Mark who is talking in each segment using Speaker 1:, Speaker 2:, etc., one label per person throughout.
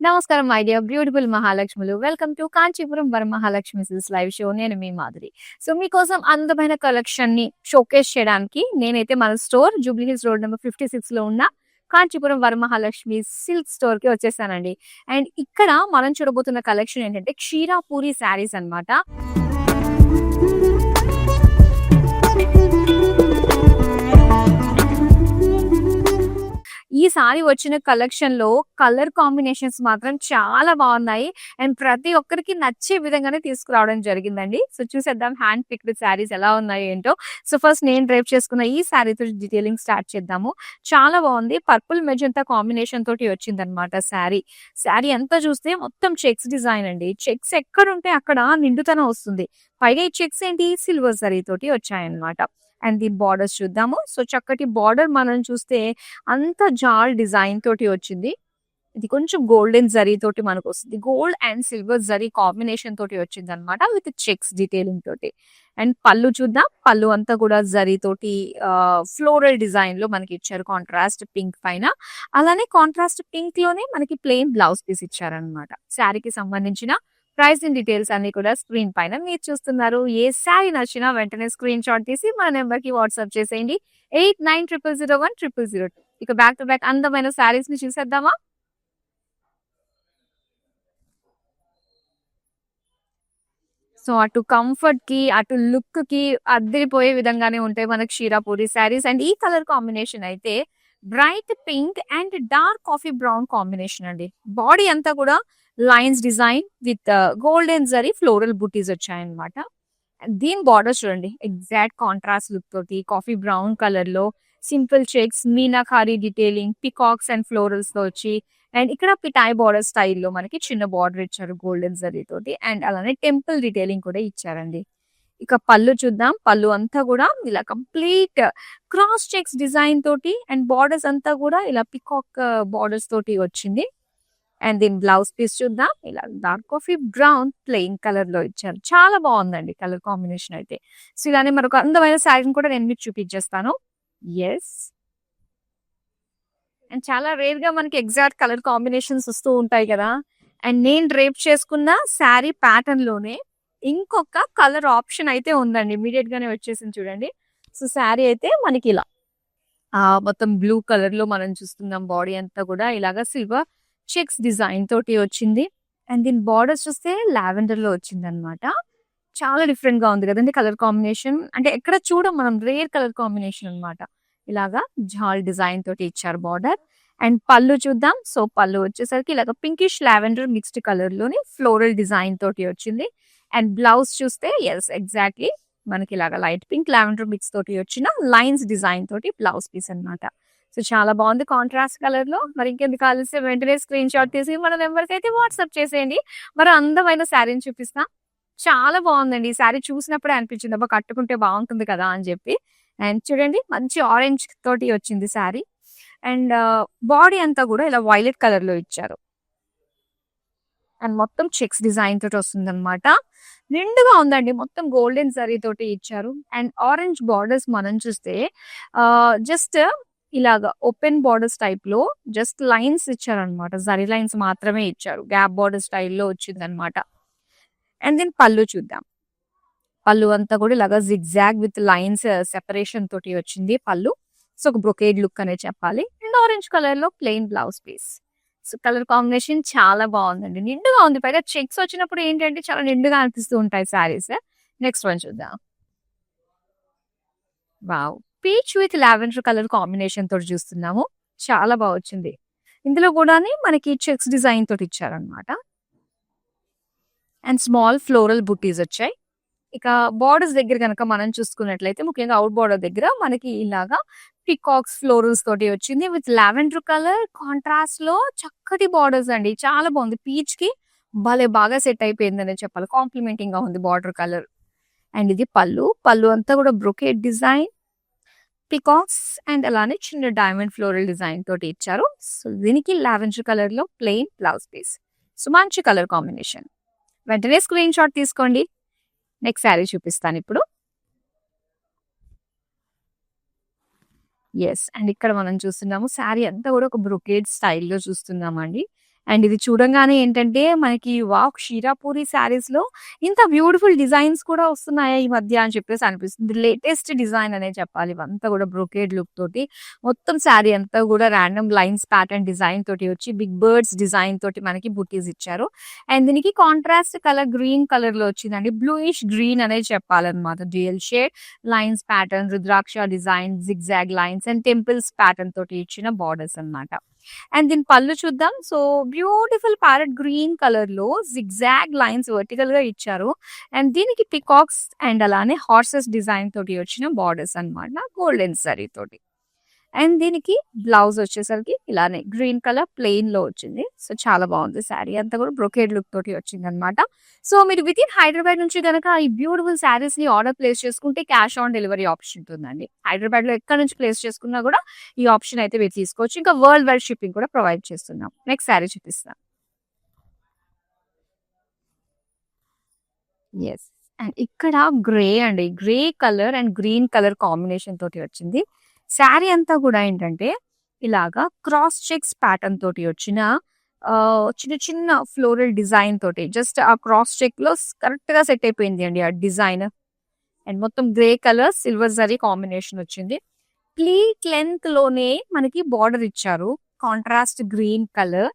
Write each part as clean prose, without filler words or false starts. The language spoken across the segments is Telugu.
Speaker 1: నమస్కారం మై డియర్ బ్యూటిఫుల్ మహాలక్ష్ములు. Welcome to Kanchipuram Varamahalakshmi silks live show. నేను మీ మాధురి. సో మీకోసం అందమైన కలెక్షన్ ని షోకేస్ చేయడానికి నేనైతే మన store Jubilee hills road number 56 లో ఉన్న కాంచీపురం వరమహాలక్ష్మి సిల్క్ స్టోర్ కి వచ్చేసానండి. అండ్ ఇక్కడ మనం చూడబోతున్న కలెక్షన్ ఏంటంటే క్షీరాపూరి శారీస్ అన్నమాట. ఈసారి వచ్చిన కలెక్షన్ లో కలర్ కాంబినేషన్స్ మాత్రం చాలా బాగున్నాయి. అండ్ ప్రతి ఒక్కరికి నచ్చే విధంగానే తీసుకురావడం జరిగిందండి. సో చూసేద్దాం హ్యాండ్ పిక్డ్ శారీస్ ఎలా ఉన్నాయి ఏంటో. సో ఫస్ట్ నేను డ్రైప్ చేసుకున్న ఈ శారీతో డీటెయిలింగ్ స్టార్ట్ చేద్దాము. చాలా బాగుంది. పర్పుల్ మెజంతా కాంబినేషన్ తోటి వచ్చిందనమాట శారీ అంతా చూస్తే మొత్తం చెక్స్ డిజైన్ అండి. చెక్స్ ఎక్కడుంటే అక్కడ నిండుతనం వస్తుంది. పైగా ఈ చెక్స్ ఏంటి సిల్వర్ జరీ తోటి వచ్చాయన్నమాట. అండ్ దీని బార్డర్స్ చూద్దాము. సో చక్కటి బార్డర్ మనం చూస్తే అంత జాల్ డిజైన్ తోటి వచ్చింది. ఇది కొంచెం గోల్డెన్ జరీ తోటి మనకు వస్తుంది. Gold and silver zari combination తోటి వచ్చింది అనమాట విత్ చెక్స్ డీటెయిలింగ్ తోటి. అండ్ పళ్ళు చూద్దాం. పళ్ళు అంతా కూడా జరీ తోటి ఫ్లోరల్ డిజైన్ లో మనకి ఇచ్చారు కాంట్రాస్ట్ పింక్ పైన. అలానే కాంట్రాస్ట్ పింక్ లోనే మనకి ప్లెయిన్ బ్లౌజ్ పీస్ ఇచ్చారనమాట. శారీకి సంబంధించిన ప్రైసింగ్ డీటెయిల్స్ అన్ని కూడా స్క్రీన్ పైన మీరు చూస్తున్నారు. ఏ శారీ నచ్చినా వెంటనే స్క్రీన్ షాట్ తీసి మన నెంబర్ కి వాట్సాప్ చేసేయండి 8900010002. ఇక బ్యాక్ టు బ్యాక్ అందమైన శారీస్ ని చూసేద్దామా. సో అటు కంఫర్ట్ కి అటు లుక్ కి అద్దరిపోయే విధంగానే ఉంటాయి మనకి క్షీరాపూరి శారీస్. అండ్ ఈ కలర్ కాంబినేషన్ అయితే bright pink and dark coffee brown combination అండి. బాడీ అంతా కూడా lines design with golden zari floral బుటీస్ వచ్చాయన్నమాట. దీని బార్డర్ చూడండి ఎగ్జాక్ట్ కాంట్రాస్ట్ లుక్ తోటి కాఫీ బ్రౌన్ కలర్ లో simple checks meenakari detailing peacocks and florals తో వచ్చి అండ్ ఇక్కడ పిటాయ్ బార్డర్ స్టైల్లో మనకి చిన్న బార్డర్ ఇచ్చారు గోల్డెన్ జరీ తోటి. అండ్ అలానే టెంపుల్ డీటెయిలింగ్ కూడా ఇచ్చారండి. ఇక పళ్ళు చూద్దాం. పళ్ళు అంతా కూడా ఇలా కంప్లీట్ క్రాస్ చెక్స్ డిజైన్ తోటి అండ్ బార్డర్స్ అంతా కూడా ఇలా పికాక్ బార్డర్స్ తోటి వచ్చింది. అండ్ దీని బ్లౌజ్ పీస్ చూద్దాం. ఇలా dark coffee brown plain colour లో ఇచ్చారు. చాలా బాగుందండి కలర్ కాంబినేషన్ అయితే. సో ఇలానే మరొక అందమైన శారీని కూడా నేను మీకు చూపించేస్తాను. ఎస్, అండ్ చాలా రేర్ గా మనకి ఎగ్జాక్ట్ కలర్ కాంబినేషన్స్ వస్తూ ఉంటాయి కదా. అండ్ నేను డ్రేప్ చేసుకున్న శారీ ప్యాటర్న్ లోనే ఇంకొక కలర్ ఆప్షన్ అయితే ఉందండి. ఇమీడియట్ గానే వచ్చేసింది చూడండి. సో శారీ అయితే మనకి ఇలా మొత్తం బ్లూ కలర్ లో మనం చూస్తున్నాం. బాడీ అంతా కూడా ఇలాగా సిల్వర్ చెక్స్ డిజైన్ తోటి వచ్చింది. అండ్ దీని బార్డర్స్ చూస్తే లావెండర్ లో వచ్చింది అనమాట. చాలా డిఫరెంట్ గా ఉంది కదండి కలర్ కాంబినేషన్. అంటే ఎక్కడ చూడం మనం, రేర్ కలర్ కాంబినేషన్ అనమాట. ఇలాగా జాల్ డిజైన్ తోటి ఇచ్చారు బార్డర్. అండ్ పళ్ళు చూద్దాం. సో పళ్ళు వచ్చేసరికి ఇలాగ పింకిష్ లావెండర్ మిక్స్డ్ కలర్ లోని ఫ్లోరల్ డిజైన్ తోటి వచ్చింది. అండ్ బ్లౌజ్ చూస్తే ఎస్ ఎగ్జాక్ట్లీ మనకి ఇలాగా లైట్ పింక్ లావెండర్ మిక్స్ తోటి వచ్చిన లైన్స్ డిజైన్ తోటి బ్లౌజ్ పీస్ అన్నమాట. సో చాలా బాగుంది కాంట్రాస్ట్ కలర్ లో. మరి ఇంకెందుకు కావాల్సి వెంటనే స్క్రీన్ షాట్ తీసి మన నెంబర్కి అయితే వాట్సాప్ చేసేయండి. మరి అందమైన శారీని చూపిస్తా. చాలా బాగుందండి. ఈ శారీ చూసినప్పుడే అనిపించింది అబ్బా కట్టుకుంటే బాగుంటుంది కదా అని చెప్పి. అండ్ చూడండి మంచి ఆరెంజ్ తోటి వచ్చింది శారీ. అండ్ బాడీ అంతా కూడా ఇలా వైలెట్ కలర్ లో ఇచ్చారు. అండ్ మొత్తం చెక్స్ డిజైన్ తోటి వస్తుంది అనమాట. నిండుగా ఉందండి. మొత్తం గోల్డెన్ జరీ తోటి ఇచ్చారు. అండ్ ఆరెంజ్ బార్డర్స్ మనం చూస్తే జస్ట్ ఇలాగా ఓపెన్ బార్డర్స్ టైప్ లో జస్ట్ లైన్స్ ఇచ్చారనమాట. జరీ లైన్స్ మాత్రమే ఇచ్చారు. గ్యాప్ బార్డర్ స్టైల్లో వచ్చింది అనమాట. అండ్ దీని పళ్ళు చూద్దాం. పళ్ళు అంతా కూడా ఇలాగా జిగ్జాగ్ విత్ లైన్స్ సెపరేషన్ తోటి వచ్చింది పళ్ళు. సో ఒక బ్రొకేడ్ లుక్ అనే చెప్పాలి. అండ్ ఆరెంజ్ కలర్ లో plain blouse piece. So colour combination చాలా బాగుందండి. నిండుగా ఉంది. పైగా చెక్స్ వచ్చినప్పుడు ఏంటంటే చాలా నిండుగా అనిపిస్తూ ఉంటాయి శారీస్. నెక్స్ట్ వన్ చూద్దాం. Wow, peach with lavender colour combination తోటి చూస్తున్నాము. చాలా బాగా వచ్చింది. ఇందులో కూడా మనకి చెక్స్ డిజైన్ తోటి ఇచ్చారనమాట. అండ్ స్మాల్ ఫ్లోరల్ బుటీస్ వచ్చాయి. ఇక బార్డర్స్ దగ్గర కనుక మనం చూసుకున్నట్లయితే ముఖ్యంగా అవుట్ బార్డర్ దగ్గర మనకి ఇలాగా పికాక్స్ ఫ్లోరల్స్ తోటి వచ్చింది విత్ లావెండర్ కలర్ కాంట్రాస్ట్ లో చక్కటి బార్డర్స్ అండి. చాలా బాగుంది. పీచ్ కి భలే బాగా సెట్ అయిపోయిందని చెప్పాలి. కాంప్లిమెంటింగ్ గా ఉంది బార్డర్ కలర్. అండ్ ఇది పళ్ళు. పళ్ళు అంతా కూడా బ్రొకేట్ డిజైన్ పికాక్స్ అండ్ అలానే చిన్న డైమండ్ ఫ్లోరల్ డిజైన్ తోటి ఇచ్చారు. సో దీనికి లావెండర్ కలర్ లో ప్లెయిన్ బ్లౌజ్ పీస్. సో మంచి కలర్ కాంబినేషన్. వెంటనే స్క్రీన్ షాట్ తీసుకోండి. నెక్స్ట్ శారీ చూపిస్తాను ఇప్పుడు. ఎస్, అండ్ ఇక్కడ మనం చూస్తున్నాము శారీ అంతా కూడా ఒక బ్రొకేడ్ స్టైల్లో చూస్తున్నామండి. అండ్ ఇది చూడంగానే ఏంటంటే మనకి వావ్! షీరాపూరి శారీస్‌లో ఇంత బ్యూటిఫుల్ డిజైన్స్ కూడా వస్తున్నాయా ఈ మధ్య అని చెప్పేసి అనిపిస్తుంది. లేటెస్ట్ డిజైన్ అనే చెప్పాలి. ఇవంతా కూడా బ్రొకేడ్ లుక్ తోటి మొత్తం శారీ అంతా కూడా రాండమ్ లైన్స్ ప్యాటర్న్ డిజైన్ తోటి వచ్చి బిగ్ బర్డ్స్ డిజైన్ తోటి మనకి బుటీస్ ఇచ్చారు. అండ్ దీనికి కాంట్రాస్ట్ కలర్ గ్రీన్ కలర్‌లో వచ్చిందండి. బ్లూయిష్ గ్రీన్ అనేది చెప్పాలన్నమాట. Dual shade lines pattern, rudraksha design, zigzag lines and temples pattern తోటి ఇచ్చిన బార్డర్స్ అన్నమాట. అండ్ దీని పళ్ళు చూద్దాం. సో, బ్యూటిఫుల్ ప్యారెట్ గ్రీన్ కలర్‌లో జిగ్‌జాగ్ లైన్స్ వర్టికల్‌గా ఇచ్చారు. అండ్ దీనికి పికాక్స్ అండ్ అలానే హార్సెస్ డిజైన్ తోటి వచ్చిన బార్డర్స్ అన్నమాట. గోల్డెన్ జరీ తోటి. అండ్ దీనికి బ్లౌజ్ వచ్చేసరికి ఇలానే గ్రీన్ కలర్ ప్లెయిన్‌లో వచ్చింది. సో, చాలా బాగుంది శారీ అంతా కూడా బ్రొకేడ్ లుక్ తోటి వచ్చిందన్నమాట. సో, మీరు వితిన్ హైదరాబాద్ నుంచి గనక ఈ బ్యూటిఫుల్ శారీస్‌ని ఆర్డర్ ప్లేస్ చేసుకుంటే క్యాష్ ఆన్ డెలివరీ ఆప్షన్ ఉంటుందండి. హైదరాబాద్‌లో ఎక్కడి నుంచి ప్లేస్ చేసుకున్నా కూడా ఈ ఆప్షన్ అయితే మీరు తీసుకోవచ్చు. ఇంకా వరల్డ్ వైడ్ షిప్పింగ్ కూడా ప్రొవైడ్ చేస్తున్నాం. నెక్స్ట్ శారీ చూపిస్తాను. యెస్. అండ్ ఇక్కడ గ్రే అండి. Grey colour and green colour combination తోటి వచ్చింది. శారీ అంతా కూడా ఏంటంటే ఇలాగా క్రాస్ చెక్స్ ప్యాటర్న్ తోటి వచ్చిన చిన్న చిన్న ఫ్లోరల్ డిజైన్ తోటి జస్ట్ ఆ క్రాస్ చెక్‌లో కరెక్ట్‌గా సెట్ అయిపోయింది అండి ఆ డిజైన్. అండ్ మొత్తం grey colour, silver zari combination వచ్చింది. ప్లీట్ లెంత్ లోనే మనకి బార్డర్ ఇచ్చారు. Contrast green colour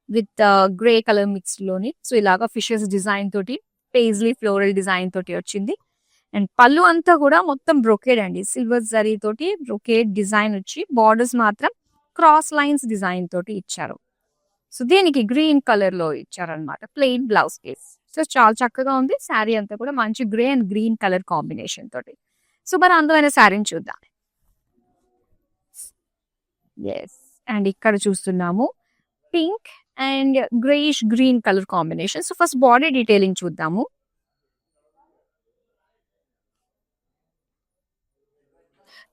Speaker 1: with grey colour mixed లోని. సో, ఇలాగా ఫిషెస్ డిజైన్ తోటి పేజ్లీ ఫ్లోరల్ డిజైన్ తోటి వచ్చింది. అండ్ పళ్ళు అంతా కూడా మొత్తం బ్రొకేడ్ అండి. సిల్వర్ జరీ తోటి బ్రొకేడ్ డిజైన్ వచ్చి బార్డర్స్ మాత్రం క్రాస్ లైన్స్ డిజైన్ తోటి ఇచ్చారు. సో, దీనికి గ్రీన్ కలర్ లో ఇచ్చారనమాట. Plain blouse piece. సో, చాలా చక్కగా ఉంది. శారీ అంతా కూడా మంచి grey and green colour combination తోటి. సో, మరి అందమైన శారీని చూద్దాం. యెస్. అండ్ ఇక్కడ చూస్తున్నాము pink and greyish green colour combination. So, first body detailing చూద్దాము.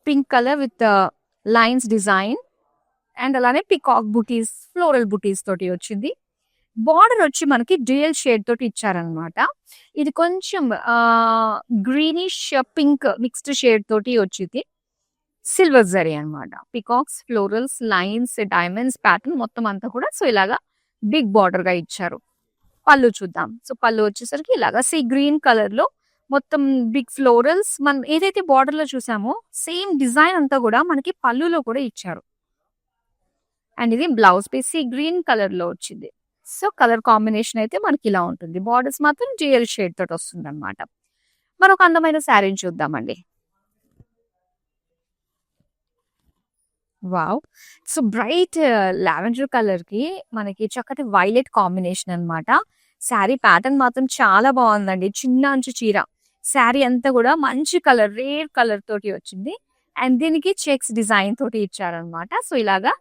Speaker 1: Pink colour with lines design and అలానే పికాక్ బుటీస్, ఫ్లోరల్ బుటీస్ తోటి వచ్చింది. బార్డర్ వచ్చి మనకి డ్యూయల్ షేడ్ తోటి ఇచ్చారనమాట. ఇది కొంచెం గ్రీనిష్ పింక్ మిక్స్డ్ షేడ్ తోటి వచ్చింది. సిల్వర్ జరీ అన్నమాట. Peacocks, florals, lines, diamonds pattern మొత్తం అంతా కూడా సో ఇలాగా బిగ్ బార్డర్ గా ఇచ్చారు. పళ్ళు చూద్దాం. సో, పళ్ళు వచ్చేసరికి ఇలాగా సీ గ్రీన్ కలర్ లో మొత్తం బిగ్ ఫ్లోరల్స్ మనం ఏదైతే బార్డర్ లో చూసామో సేమ్ డిజైన్ అంతా కూడా మనకి పళ్ళులో కూడా ఇచ్చారు. అండ్ ఇది blouse piece sea green colour లో వచ్చింది. సో, కలర్ కాంబినేషన్ అయితే మనకి ఇలా ఉంటుంది. బార్డర్స్ మాత్రం డ్యూయల్ షేడ్ తోటి వస్తుంది అనమాట. మరొక అందమైన శారీని చూద్దామండి. వావ్! సో, బ్రైట్ లావెండర్ కలర్‌కి మనకి చక్కటి వైలెట్ కాంబినేషన్ అన్నమాట. శారీ ప్యాటర్న్ మాత్రం చాలా బావుందండి. చిన్న అంచు చీర. శారీ అంతా కూడా మంచి కలర్, రేర్ కలర్ తోటి వచ్చింది. అండ్ దీనికి చెక్స్ డిజైన్ తోటి ఇచ్చారన్నమాట. సో, ఇలాగా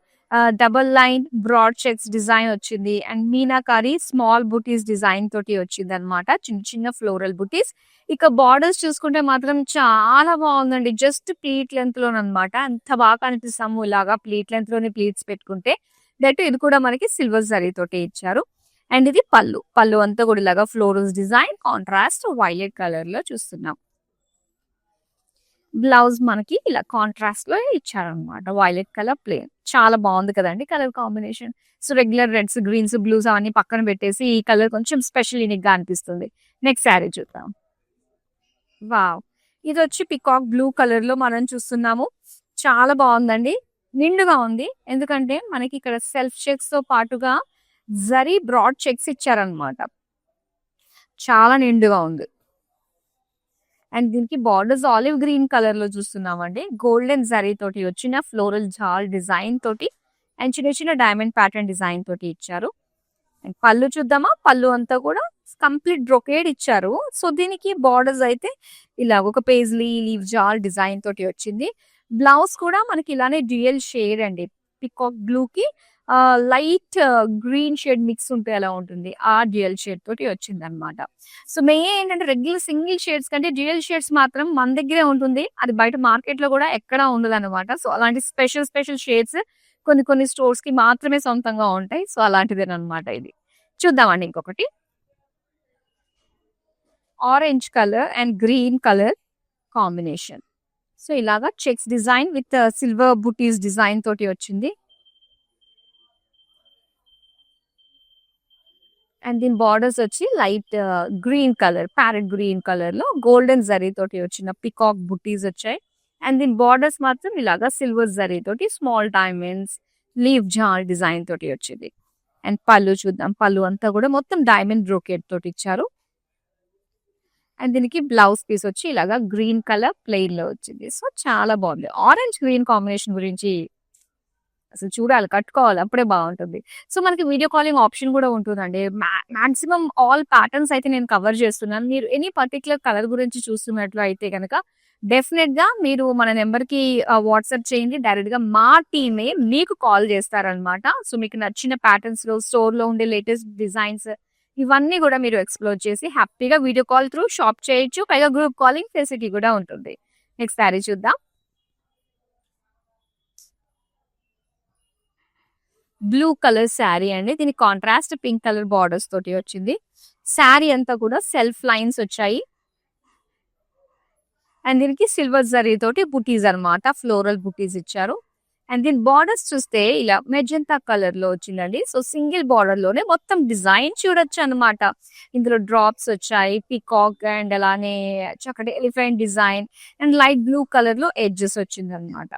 Speaker 1: double line broad checks design వచ్చింది. అండ్ మీనాకారి స్మాల్ బుటీస్ డిజైన్ తోటి వచ్చిందన్నమాట. చిన్న చిన్న ఫ్లోరల్ బుటీస్. ఇక బార్డర్స్ చూసుకుంటే మాత్రం చాలా బాగుందండి. జస్ట్ ప్లీట్ లెంత్ లోనన్నమాట. ఎంత బాగా కనిపిస్తాము ఇలాగా ప్లీట్ లెంత్ లోనే ప్లీట్స్ పెట్టుకుంటే. దట్ ఇది కూడా మనకి సిల్వర్ జరీ తోటి ఇచ్చారు. అండ్ ఇది పళ్ళు. పళ్ళు అంతా కూడా ఇలాగా florals design contrast violet colour లో చూస్తున్నాం. బ్లౌజ్ మనకి ఇలా కాంట్రాస్ట్ లో ఇచ్చారనమాట. Violet colour plain. చాలా బాగుంది కదండి colour combination. So, regular reds, greens, blues అవన్నీ పక్కన పెట్టేసి ఈ కలర్ కొంచెం స్పెషల్ యూనిక్ గా అనిపిస్తుంది. నెక్స్ట్ శారీ చూద్దాం. వావ్! ఇదొచ్చి పికాక్ బ్లూ కలర్ లో మనం చూస్తున్నాము. చాలా బాగుందండి. నిండుగా ఉంది. ఎందుకంటే మనకి ఇక్కడ సెల్ఫ్ చెక్స్ తో పాటుగా జరీ బ్రాడ్ చెక్స్ ఇచ్చారనమాట. చాలా నిండుగా ఉంది. అండ్ దీనికి బార్డర్స్ ఆలివ్ గ్రీన్ కలర్ లో చూస్తున్నామండి. గోల్డెన్ జరీ తోటి వచ్చిన ఫ్లోరల్ జాల్ డిజైన్ తోటి అండ్ చిన్న చిన్న డైమండ్ ప్యాటర్న్ డిజైన్ తోటి ఇచ్చారు. అండ్ పళ్ళు చూద్దామా? పళ్ళు అంతా కూడా కంప్లీట్ బ్రొకేడ్ ఇచ్చారు. సో, దీనికి బార్డర్స్ అయితే ఇలా ఒక పేజ్లీ లీవ్ జాల్ డిజైన్ తోటి వచ్చింది. బ్లౌజ్ కూడా మనకి ఇలానే డ్యూయల్ షేడ్ అండి. పికాక్ బ్లూ కి లైట్ గ్రీన్ షేడ్ మిక్స్ ఉంటే ఎలా ఉంటుంది ఆ డ్యూయల్ షేడ్ తోటి వచ్చిందనమాట. సో, మెయిన్ ఏంటంటే రెగ్యులర్ సింగిల్ షేడ్స్ కంటే డ్యూయల్ షేడ్స్ మాత్రం మన దగ్గరే ఉంటుంది. అది బయట మార్కెట్ లో కూడా ఎక్కడా ఉండదన్నమాట. సో, అలాంటి స్పెషల్ స్పెషల్ షేడ్స్ కొన్ని కొన్ని స్టోర్స్ కి మాత్రమే సొంతంగా ఉంటాయి. సో, అలాంటిదేనమాట ఇది. చూద్దామండి ఇంకొకటి. Orange colour and green colour combination. So, ఇలాగా checks design with silver buttis design తోటి వచ్చింది. అండ్ దీని బార్డర్స్ వచ్చి light green colour, parrot green colour లో గోల్డెన్ జరీ తోటి వచ్చిన పికాక్ బుటీస్ వచ్చాయి. అండ్ దీని బార్డర్స్ మాత్రం ఇలాగా సిల్వర్ జరీ తోటి స్మాల్ డైమండ్స్, లీవ్ జాల్ డిజైన్ తోటి వచ్చింది. అండ్ పళ్ళు చూద్దాం. పళ్ళు అంతా కూడా మొత్తం డైమండ్ బ్రోకెట్ తోటి ఇచ్చారు. అండ్ దీనికి బ్లౌజ్ పీస్ వచ్చి ఇలాగా గ్రీన్ కలర్ ప్లెయిన్ లో వచ్చింది. సో చాలా బాగుంది. ఆరెంజ్ గ్రీన్ కాంబినేషన్ గురించి అసలు చూడాలి, కట్టుకోవాలి, అప్పుడే బాగుంటుంది. సో మనకి వీడియో కాలింగ్ ఆప్షన్ కూడా ఉంటుందండి. మాక్సిమం ఆల్ ప్యాటర్న్స్ అయితే నేను కవర్ చేస్తున్నాను. మీరు ఎనీ పర్టికులర్ కలర్ గురించి చూస్తున్నట్లు అయితే కనుక డెఫినెట్ గా మీరు మన నెంబర్ కి వాట్సాప్ చేయండి. డైరెక్ట్ గా మా టీమే మీకు కాల్ చేస్తారనమాట. సో మీకు నచ్చిన ప్యాటర్న్స్ లో స్టోర్ లో ఉండే లేటెస్ట్ డిజైన్స్ ఇవన్నీ కూడా మీరు ఎక్స్ప్లోర్ చేసి హ్యాపీగా వీడియో కాల్ త్రూ షాప్ చేయొచ్చు. పైగా గ్రూప్ కాలింగ్ ఫెసిలిటీ కూడా ఉంటుంది. నెక్స్ట్ శారీ చూద్దాం. బ్లూ కలర్ శారీ అండి. దీనికి కాంట్రాస్ట్ పింక్ కలర్ బార్డర్స్ తోటి వచ్చింది. శారీ అంతా కూడా సెల్ఫ్ లైన్స్ వచ్చాయి. అండ్ దీనికి సిల్వర్ జరీ తోటి బుటీస్ అన్నమాట, ఫ్లోరల్ బుటీస్ ఇచ్చారు. అండ్ దీని బార్డర్స్ చూస్తే ఇలా మెజెంతా కలర్ లో వచ్చిందండి. సో సింగిల్ బార్డర్ లోనే మొత్తం డిజైన్ చూడొచ్చు అనమాట. ఇందులో డ్రాప్స్ వచ్చాయి, పికాక్ అండ్ అలానే చక్కటి elephant design and light blue colour లో ఎడ్జెస్ వచ్చింది అనమాట.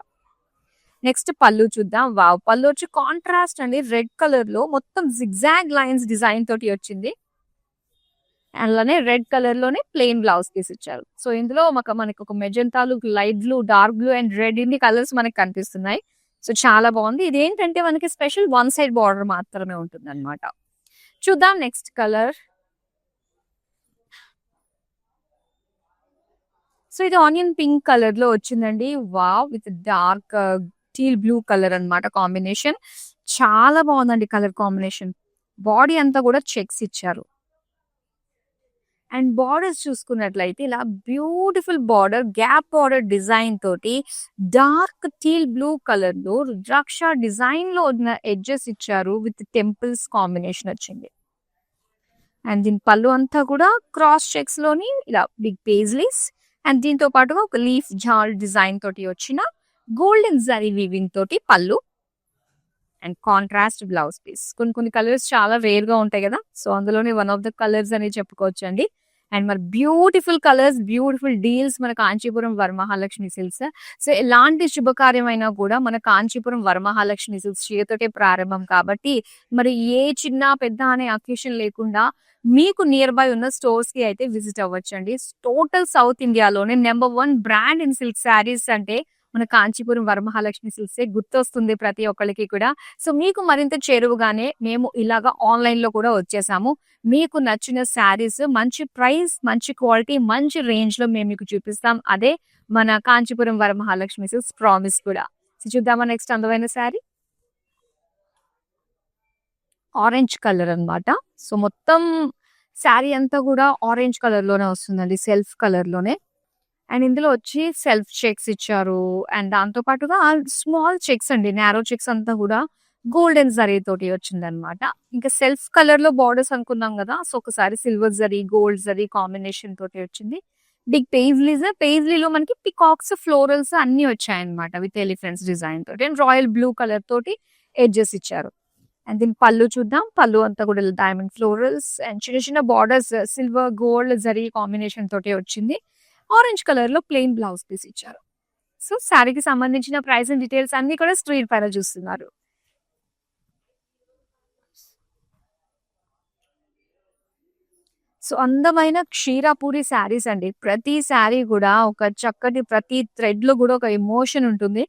Speaker 1: నెక్స్ట్ పళ్ళు చూద్దాం. వావ్, పళ్ళు వచ్చి కాంట్రాస్ట్ అండి, రెడ్ కలర్ లో మొత్తం జిగ్జాగ్ లైన్స్ డిజైన్ తోటి వచ్చింది. అలానే రెడ్ కలర్ లోనే ప్లెయిన్ బ్లౌజ్ పీస్ ఇచ్చారు. సో ఇందులో మనకి ఒక మెజెంటాలు, light blue, dark blue and red ఇన్ని కలర్స్ మనకి కనిపిస్తున్నాయి. సో చాలా బాగుంది. ఇదేంటంటే మనకి స్పెషల్ వన్ సైడ్ బార్డర్ మాత్రమే ఉంటుంది అనమాట. చూద్దాం నెక్స్ట్ కలర్. సో ఇది ఆనియన్ పింక్ కలర్ లో వచ్చిందండి. Wow, with dark teal blue colour అన్నమాట కాంబినేషన్. చాలా బాగుందండి కలర్ కాంబినేషన్. బాడీ అంతా కూడా చెక్స్ ఇచ్చారు. అండ్ బార్డర్స్ చూసుకున్నట్లయితే ఇలా beautiful border, gap border design తోటి డార్క్ టీల్ బ్లూ కలర్ లో రుద్రాక్ష డిజైన్ లో ఉన్న ఎడ్జెస్ ఇచ్చారు. విత్ టెంపుల్స్ కాంబినేషన్ వచ్చింది. అండ్ దీని పళ్ళు అంతా కూడా క్రాస్ చెక్స్ లోని ఇలా బిగ్ పేజ్లీస్ అండ్ దీంతో పాటుగా ఒక లీఫ్ జాల్ డిజైన్ తోటి వచ్చిన గోల్డెన్ జరీ వీవింగ్ తోటి పళ్ళు అండ్ కాంట్రాస్ట్ బ్లౌజ్ పీస్. కొన్ని కలర్స్ చాలా రేర్ గా ఉంటాయి కదా, సో అందులోనే వన్ ఆఫ్ ద కలర్స్ అని చెప్పుకోవచ్చు అండి. అండ్ మరి బ్యూటిఫుల్ కలర్స్, బ్యూటిఫుల్ డీల్స్ మన కాంచీపురం వరమహాలక్ష్మి సిల్క్స్. సో ఎలాంటి శుభకార్యమైనా కూడా మన కాంచీపురం వరమహాలక్ష్మి సిల్క్స్ చేతోటే ప్రారంభం కాబట్టి మరి ఏ చిన్న పెద్ద అనే అకేషన్ లేకుండా మీకు నియర్ బై ఉన్న స్టోర్స్ కి అయితే విజిట్ అవ్వచ్చండి. టోటల్ సౌత్ ఇండియాలోనే number 1 brand in silk saris అంటే మన కాంచీపురం వరమహాలక్ష్మి సిల్క్సే గుర్తొస్తుంది ప్రతి ఒక్కరికి కూడా. సో మీకు మరింత చేరువుగానే మేము ఇలాగా ఆన్లైన్ లో కూడా వచ్చేసాము. మీకు నచ్చిన శారీస్ మంచి ప్రైస్, మంచి క్వాలిటీ, మంచి రేంజ్ లో మేము మీకు చూపిస్తాం. అదే మన కాంచీపురం వరమహాలక్ష్మి సిల్క్స్ ప్రామిస్ కూడా. చూద్దామా నెక్స్ట్ అందమైన శారీ. ఆరెంజ్ కలర్ అన్నమాట. సో మొత్తం శారీ అంతా కూడా ఆరెంజ్ కలర్ లోనే వస్తుందండి, సెల్ఫ్ కలర్ లోనే. అండ్ ఇందులో వచ్చి సెల్ఫ్ చెక్స్ ఇచ్చారు. అండ్ దాంతో పాటుగా స్మాల్ చెక్స్ అండి, నారో చెక్స్ అంతా కూడా గోల్డెన్ జరీ తోటి వచ్చిందనమాట. ఇంకా సెల్ఫ్ కలర్ లో బార్డర్స్ అనుకున్నాం కదా, సో ఒకసారి silver zari, gold zari combination తోటి వచ్చింది. బిగ్ పేజ్లీలో మనకి పికాక్స్, ఫ్లోరల్స్ అన్ని వచ్చాయన్నమాట విత్ ఎలిఫెంట్స్ డిజైన్ తోటి. అండ్ రాయల్ బ్లూ కలర్ తోటి ఎడ్జెస్ ఇచ్చారు. అండ్ దీని పళ్ళు చూద్దాం. పళ్ళు అంతా కూడా డైమండ్ ఫ్లోరల్స్ అండ్ చిన్న చిన్న borders, silver gold zari combination తోటి వచ్చింది. ఆరెంజ్ కలర్ లో ప్లెయిన్ బ్లౌజ్ పీస్ ఇచ్చారు. సో శారీకి సంబంధించిన ప్రైస్ అండ్ డీటెయిల్స్ అన్ని కూడా స్క్రీన్ పైన చూస్తున్నారు. సో అందమైన క్షీరాపూరి శారీస్ అండి. ప్రతి శారీ కూడా ఒక చక్కటి, ప్రతి థ్రెడ్ లో కూడా ఒక ఎమోషన్ ఉంటుంది.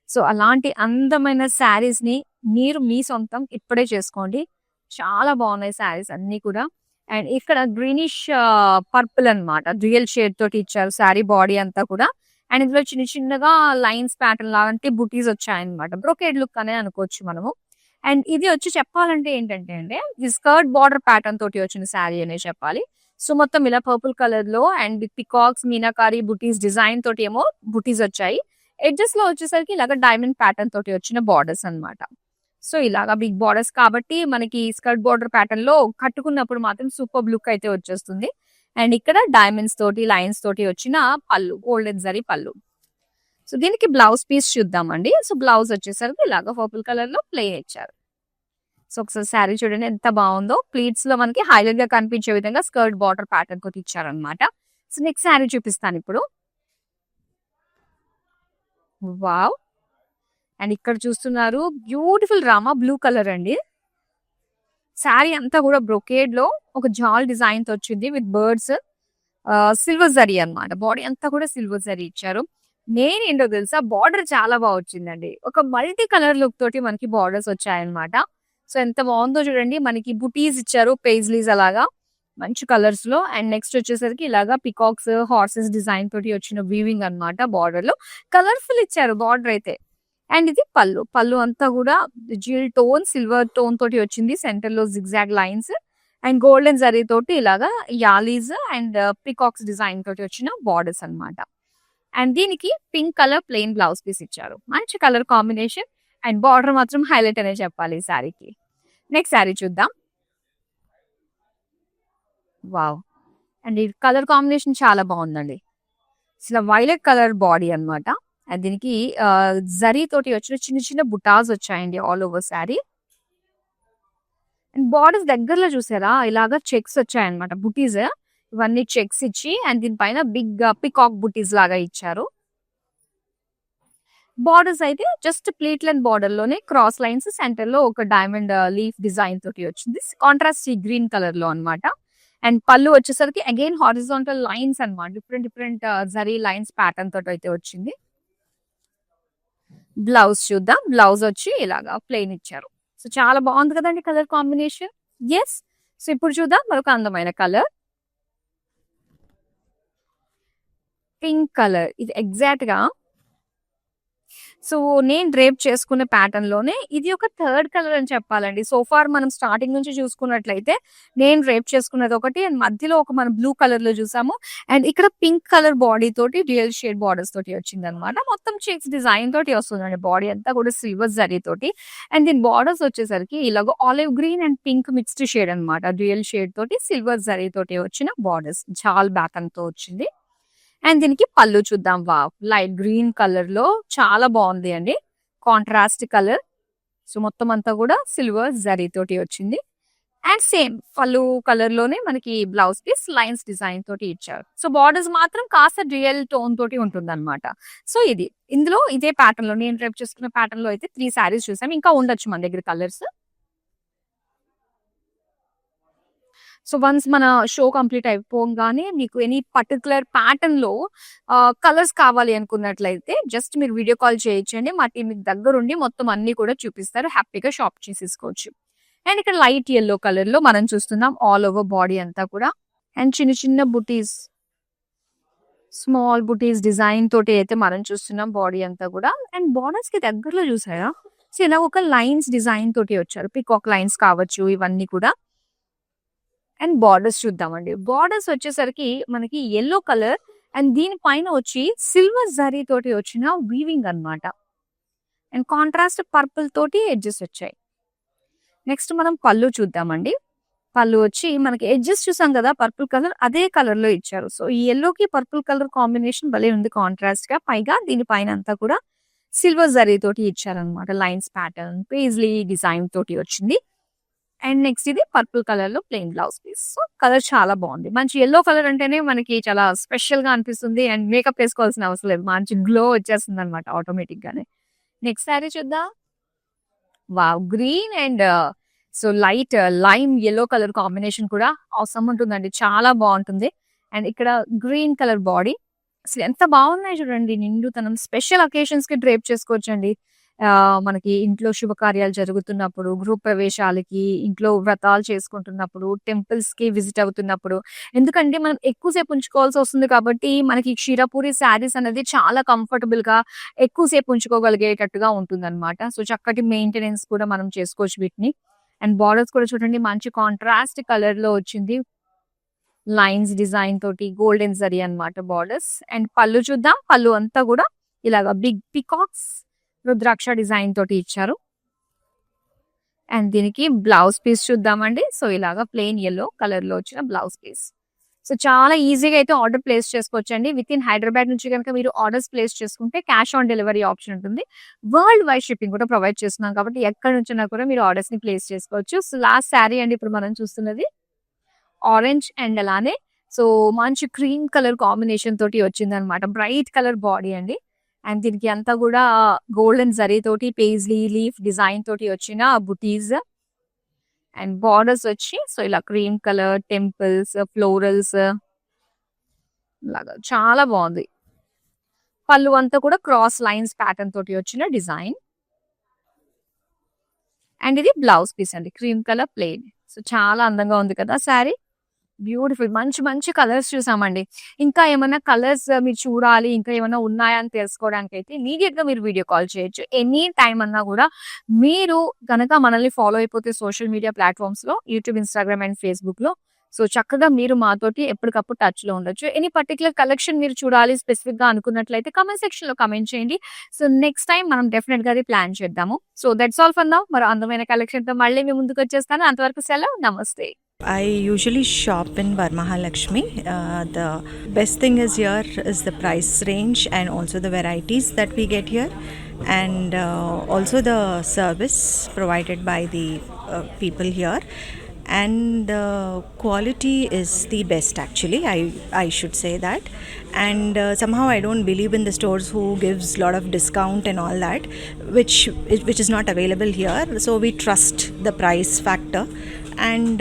Speaker 1: సో అలాంటి అందమైన శారీస్ ని మీరు మీ సొంతం ఇప్పుడే చేసుకోండి. చాలా బాగున్నాయి శారీస్ అన్ని కూడా. అండ్ ఇక్కడ గ్రీనిష్ పర్పుల్ అన్నమాట, డ్యూయల్ షేడ్ తోటి ఇచ్చారు శారీ బాడీ అంతా కూడా. అండ్ ఇందులో చిన్న చిన్నగా లైన్స్ ప్యాటర్న్ లాంటి బుటీస్ వచ్చాయన్నమాట. బ్రోకేడ్ లుక్ అనే అనుకోవచ్చు మనము. అండ్ ఇది వచ్చి చెప్పాలంటే ఏంటంటే అండి, ఇది స్కర్ట్ బార్డర్ ప్యాటర్న్ తోటి వచ్చిన శారీ అనే చెప్పాలి. సో మొత్తం ఇలా పర్పుల్ కలర్ లో and peacocks, meenakari buttis design తోటి ఏమో బుటీస్ వచ్చాయి. ఎడ్జెస్ లో వచ్చేసరికి ఇలాగ డైమండ్ ప్యాటర్న్ తోటి వచ్చిన బార్డర్స్ అన్నమాట. సో ఇలాగా బిగ్ బార్డర్స్ కాబట్టి మనకి స్కర్ట్ బార్డర్ ప్యాటర్న్ లో కట్టుకున్నప్పుడు మాత్రం సూపర్ లుక్ అయితే వచ్చేస్తుంది. అండ్ ఇక్కడ డైమండ్స్ తోటి, లైన్స్ తోటి వచ్చిన పళ్ళు, గోల్డెన్ జరీ పళ్ళు. సో దీనికి బ్లౌజ్ పీస్ చూద్దామండి. సో బ్లౌజ్ వచ్చేసరికి ఇలాగా పర్పుల్ కలర్ లో ప్లెయిన్ ఇచ్చారు. సో ఒకసారి శారీ చూడండి ఎంత బాగుందో. ప్లీట్స్ లో మనకి హైలైట్ గా కనిపించే విధంగా స్కర్ట్ బార్డర్ ప్యాటర్న్ కూడా ఇచ్చారనమాట. సో నెక్స్ట్ శారీ చూపిస్తాను ఇప్పుడు. వావ్! అండ్ ఇక్కడ చూస్తున్నారు బ్యూటిఫుల్ రామా బ్లూ కలర్ అండి. శారీ అంతా కూడా బ్రొకేడ్ లో ఒక జాల్ డిజైన్ తో వచ్చింది విత్ బర్డ్స్, సిల్వర్ జరీ అన్నమాట. బాడీ అంతా కూడా సిల్వర్ జరీ ఇచ్చారు. నేను ఏంటో తెలుసా, బార్డర్ చాలా బాగా వచ్చిందండి. ఒక మల్టీ కలర్ లుక్ తోటి మనకి బార్డర్స్ వచ్చాయన్నమాట. సో ఎంత బాగుందో చూడండి. మనకి బుటీస్ ఇచ్చారు, పేజ్లీస్ అలాగా మంచి కలర్స్ లో. అండ్ నెక్స్ట్ వచ్చేసరికి ఇలాగా పికాక్స్, హార్సెస్ డిజైన్ తోటి వచ్చిన వీవింగ్ అన్నమాట. బార్డర్ లో కలర్ఫుల్ ఇచ్చారు బార్డర్ అయితే. అండ్ ఇది పళ్ళు. పళ్ళు అంతా కూడా జిల్ టోన్, సిల్వర్ టోన్ తోటి వచ్చింది. సెంటర్ లో zigzag lines and golden zari తోటి ఇలాగా యాలీస్ అండ్ పికాక్స్ డిజైన్ తోటి వచ్చిన బార్డర్స్ అన్నమాట. అండ్ దీనికి pink colour plain blouse piece ఇచ్చారు. మంచి కలర్ కాంబినేషన్ అండ్ బార్డర్ మాత్రం హైలైట్ అనే చెప్పాలి ఈ శారీకి. నెక్స్ట్ శారీ చూద్దాం. వావ్! అండ్ ఈ కలర్ కాంబినేషన్ చాలా బాగుందండి. అసలు వైలెట్ కలర్ బాడీ అన్నమాట. అండ్ దీనికి జరీ తోటి వచ్చిన చిన్న చిన్న బుటాస్ వచ్చాయండి all over sari. And borders దగ్గరలో చూసారా ఇలాగా చెక్స్ వచ్చాయన్నమాట. బుటీస్ ఇవన్నీ చెక్స్ ఇచ్చి అండ్ దీనిపైన బిగ్ పికాక్ బుటీస్ లాగా ఇచ్చారు. బార్డర్స్ అయితే జస్ట్ ప్లీట్ లెంత్ బార్డర్ లోనే క్రాస్ లైన్స్, సెంటర్ లో ఒక డైమండ్ లీఫ్ డిజైన్ తోటి వచ్చింది. కాంట్రాస్ట్ గ్రీన్ కలర్ లో అన్నమాట. అండ్ పళ్ళు వచ్చేసరికి అగైన్ హారిజాంటల్ లైన్స్ అన్నమాట. Different different zari lines pattern తోటి అయితే వచ్చింది. బ్లౌజ్ చూద్దాం. బ్లౌజ్ వచ్చి ఇలాగా ప్లెయిన్ ఇచ్చారు. సో చాలా బాగుంది కదండి కలర్ కాంబినేషన్. ఎస్. సో ఇప్పుడు చూద్దాం మరొక అందమైన కలర్, పింక్ కలర్. ఇది ఎగ్జాక్ట్ గా సో నేను డ్రేప్ చేసుకునే ప్యాటర్న్ లోనే ఇది ఒక థర్డ్ కలర్ అని చెప్పాలండి. సో ఫార్ మనం స్టార్టింగ్ నుంచి చూసుకున్నట్లయితే నేను డ్రేప్ చేసుకున్నది ఒకటి అండ్ మధ్యలో ఒక మనం బ్లూ కలర్ లో చూసాము. అండ్ ఇక్కడ పింక్ కలర్ బాడీ తోటి డ్యూయల్ షేడ్ బార్డర్స్ తోటి వచ్చింది అనమాట. మొత్తం చెక్స్ డిజైన్ తోటి వస్తుందండి. బాడీ అంతా కూడా సిల్వర్ జరీ తోటి. అండ్ దీని బార్డర్స్ వచ్చేసరికి ఇలాగ olive green and pink mixed shade అనమాట. డ్యూయల్ షేడ్ తోటి సిల్వర్ జరీ తోటి వచ్చిన బార్డర్స్ జాల్ బ్యాటర్న్ తో వచ్చింది. అండ్ దీనికి పళ్ళు చూద్దాం. వావ్! లైట్ గ్రీన్ కలర్ లో చాలా బాగుంది అండి. Contrast colour. సో మొత్తం అంతా కూడా సిల్వర్ జరీ తోటి వచ్చింది. అండ్ సేమ్ పళ్ళు కలర్ లోనే మనకి బ్లౌజ్ పీస్ లైన్స్ డిజైన్ తోటి ఇచ్చారు. సో బార్డర్స్ మాత్రం కాస్త డ్యూయల్ టోన్ తోటి ఉంటుంది అనమాట. సో ఇది ఇందులో ఇదే ప్యాటర్న్ లో నేను డ్రైప్ చేసుకున్న ప్యాటర్న్ లో అయితే 3 శారీస్ చూసాం. ఇంకా ఉండొచ్చు మన దగ్గర కలర్స్. సో వన్స్ మన షో కంప్లీట్ అయిపోగానే మీకు ఎనీ పర్టికులర్ ప్యాటర్న్ లో కలర్స్ కావాలి అనుకున్నట్లయితే జస్ట్ మీరు వీడియో కాల్ చేయొచ్చండి. మా టీం మీకు దగ్గరుండి మొత్తం అన్ని కూడా చూపిస్తారు. హ్యాపీగా షాప్ చేసేసుకోవచ్చు. అండ్ ఇక్కడ లైట్ ఎల్లో కలర్ లో మనం చూస్తున్నాం ఆల్ ఓవర్ బాడీ అంతా కూడా. అండ్ చిన్న చిన్న బుటీస్, స్మాల్ బుటీస్ డిజైన్ తోటి అయితే మనం చూస్తున్నాం బాడీ అంతా కూడా. అండ్ బార్డర్స్ కి దగ్గరలో చూసారా సో ఇలా ఒక లైన్స్ డిజైన్ తోటి వచ్చారు. పికాక్ లైన్స్ కావచ్చు ఇవన్నీ కూడా. అండ్ బార్డర్స్ చూద్దామండి. బార్డర్స్ వచ్చేసరికి మనకి ఎల్లో కలర్ అండ్ దీనిపైన వచ్చి సిల్వర్ జరీ తోటి వచ్చిన వీవింగ్ అన్నమాట. అండ్ కాంట్రాస్ట్ పర్పుల్ తోటి ఎడ్జెస్ వచ్చాయి. నెక్స్ట్ మనం పళ్ళు చూద్దామండి. పళ్ళు వచ్చి మనకి ఎడ్జెస్ చూసాం కదా పర్పుల్ కలర్, అదే కలర్ లో ఇచ్చారు. సో ఈ ఎల్లోకి పర్పుల్ కలర్ కాంబినేషన్ భలే ఉంది కాంట్రాస్ట్ గా. పైగా దీనిపైన అంతా కూడా సిల్వర్ జరీ తోటి ఇచ్చారనమాట. లైన్స్ ప్యాటర్న్ పేజ్లీ డిజైన్ తోటి వచ్చింది. అండ్ నెక్స్ట్ ఇది పర్పుల్ కలర్ లో plain blouse piece. So colour చాలా బాగుంది. మంచి ఎల్లో కలర్ అంటేనే మనకి చాలా స్పెషల్ గా అనిపిస్తుంది. అండ్ మేకప్ వేసుకోవాల్సిన అవసరం లేదు, మంచి గ్లో వచ్చేస్తుంది అనమాట ఆటోమేటిక్ గానే. నెక్స్ట్ శారీ చూద్దాం. Wow! Green and so light lime yellow colour combination కూడా అవసరం ఉంటుందండి. చాలా బాగుంటుంది. అండ్ ఇక్కడ గ్రీన్ కలర్ బాడీ. అసలు ఎంత బాగున్నాయి చూడండి. నిండుతనం స్పెషల్ అకేషన్స్ కి డ్రేప్ చేసుకోవచ్చండి. మనకి ఇంట్లో శుభకార్యాలు జరుగుతున్నప్పుడు, గృహ ప్రవేశాలకి, ఇంట్లో వ్రతాలు చేసుకుంటున్నప్పుడు, టెంపుల్స్ కి విజిట్ అవుతున్నప్పుడు. ఎందుకంటే మనం ఎక్కువసేపు ఉంచుకోవాల్సి వస్తుంది కాబట్టి మనకి క్షీరపూరి శారీస్ అనేది చాలా కంఫర్టబుల్ గా ఎక్కువసేపు ఉంచుకోగలిగేటట్టుగా ఉంటుందన్నమాట. సో చక్కటి మెయింటెనెన్స్ కూడా మనం చేసుకోవచ్చు వీటిని. అండ్ బార్డర్స్ కూడా చూడండి మంచి కాంట్రాస్ట్ కలర్ లో వచ్చింది. లైన్స్ డిజైన్ తోటి గోల్డెన్ జరీ అన్నమాట బార్డర్స్. అండ్ పళ్ళు చూద్దాం. పళ్ళు అంతా కూడా ఇలాగా బిగ్ పికాక్స్ రుద్రాక్ష డిజైన్ తోటి ఇచ్చారు. అండ్ దీనికి బ్లౌజ్ పీస్ చూద్దామండి. సో ఇలాగా ప్లెయిన్ ఎల్లో కలర్ లో వచ్చిన బ్లౌజ్ పీస్. సో చాలా ఈజీగా అయితే ఆర్డర్ ప్లేస్ చేసుకోవచ్చండి. వితిన్ హైదరాబాద్ నుంచి గనుక మీరు ఆర్డర్స్ ప్లేస్ చేసుకుంటే క్యాష్ ఆన్ డెలివరీ ఆప్షన్ ఉంటుంది. వరల్డ్ వైడ్ షిప్పింగ్ కూడా ప్రొవైడ్ చేస్తున్నాం కాబట్టి ఎక్కడి నుంచైనా కూడా మీరు ఆర్డర్స్‌ని ప్లేస్ చేసుకోవచ్చు. సో లాస్ట్ శారీ అండి ఇప్పుడు మనం చూస్తున్నది. ఆరెంజ్ అండ్ అలానే సో మంచి క్రీమ్ కలర్ కాంబినేషన్ తోటి వచ్చిందనమాట. బ్రైట్ కలర్ బాడీ అండి. అండ్ దీనికి అంతా కూడా గోల్డెన్ జరీ తోటి పేజ్లీ లీఫ్ డిజైన్ తోటి వచ్చిన బుటీస్ అండ్ బార్డర్స్ వచ్చి సో ఇలా క్రీమ్ కలర్ టెంపుల్స్ ఫ్లోరల్స్ లాగా చాలా బాగుంది. పళ్ళు అంతా కూడా క్రాస్ లైన్స్ ప్యాటర్న్ తోటి వచ్చిన డిజైన్. అండ్ ఇది బ్లౌజ్ పీస్ అండి క్రీమ్ కలర్ ప్లెయిన్. సో చాలా అందంగా ఉంది కదా శారీ. బ్యూటిఫుల్ మంచి మంచి కలర్స్ చూసామండి. ఇంకా ఏమైనా కలర్స్ మీరు చూడాలి ఇంకా ఏమైనా ఉన్నాయా అని తెలుసుకోవడానికి అయితే ఇమీడియట్ గా మీరు వీడియో కాల్ చేయొచ్చు. ఎనీ టైం అన్నా కూడా మీరు గనక మనల్ని ఫాలో అయిపోతే సోషల్ మీడియా ప్లాట్ఫామ్స్ లో యూట్యూబ్, ఇన్స్టాగ్రామ్ అండ్ ఫేస్బుక్ లో సో చక్కగా మీరు మాతోటి ఎప్పటికప్పుడు టచ్ లో ఉండొచ్చు. ఎనీ పర్టికులర్ కలెక్షన్ మీరు చూడాలి స్పెసిఫిక్ గా అనుకున్నట్లయితే కమెంట్ సెక్షన్ లో కమెంట్ చేయండి. సో నెక్స్ట్ టైం మనం డెఫినెట్ గా అది ప్లాన్ చేద్దాము. So that's all for now. మరో అందమైన కలెక్షన్ తో మళ్ళీ మీ ముందుకు వచ్చేస్తాను. అంతవరకు సెలవు. నమస్తే.
Speaker 2: I usually shop in Varmahalakshmi. The best thing is here is the price range and also the varieties that we get here, and also the service provided by the people here, and the quality is the best actually. I should say that, and somehow I don't believe in the stores who gives lot of discount and all that, which is not available here. So we trust the price factor. And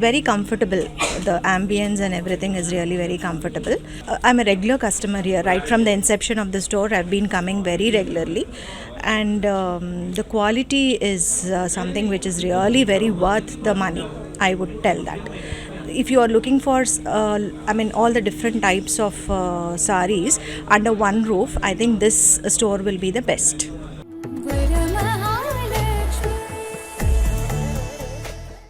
Speaker 2: very comfortable. The ambience and everything is really very comfortable. I'm a regular customer here. Right from the inception of the store, I've been coming very regularly. And the quality is something which is really very worth the money, I would tell that. If you are looking for, all the different types of sarees under one roof, I think this store will be the best.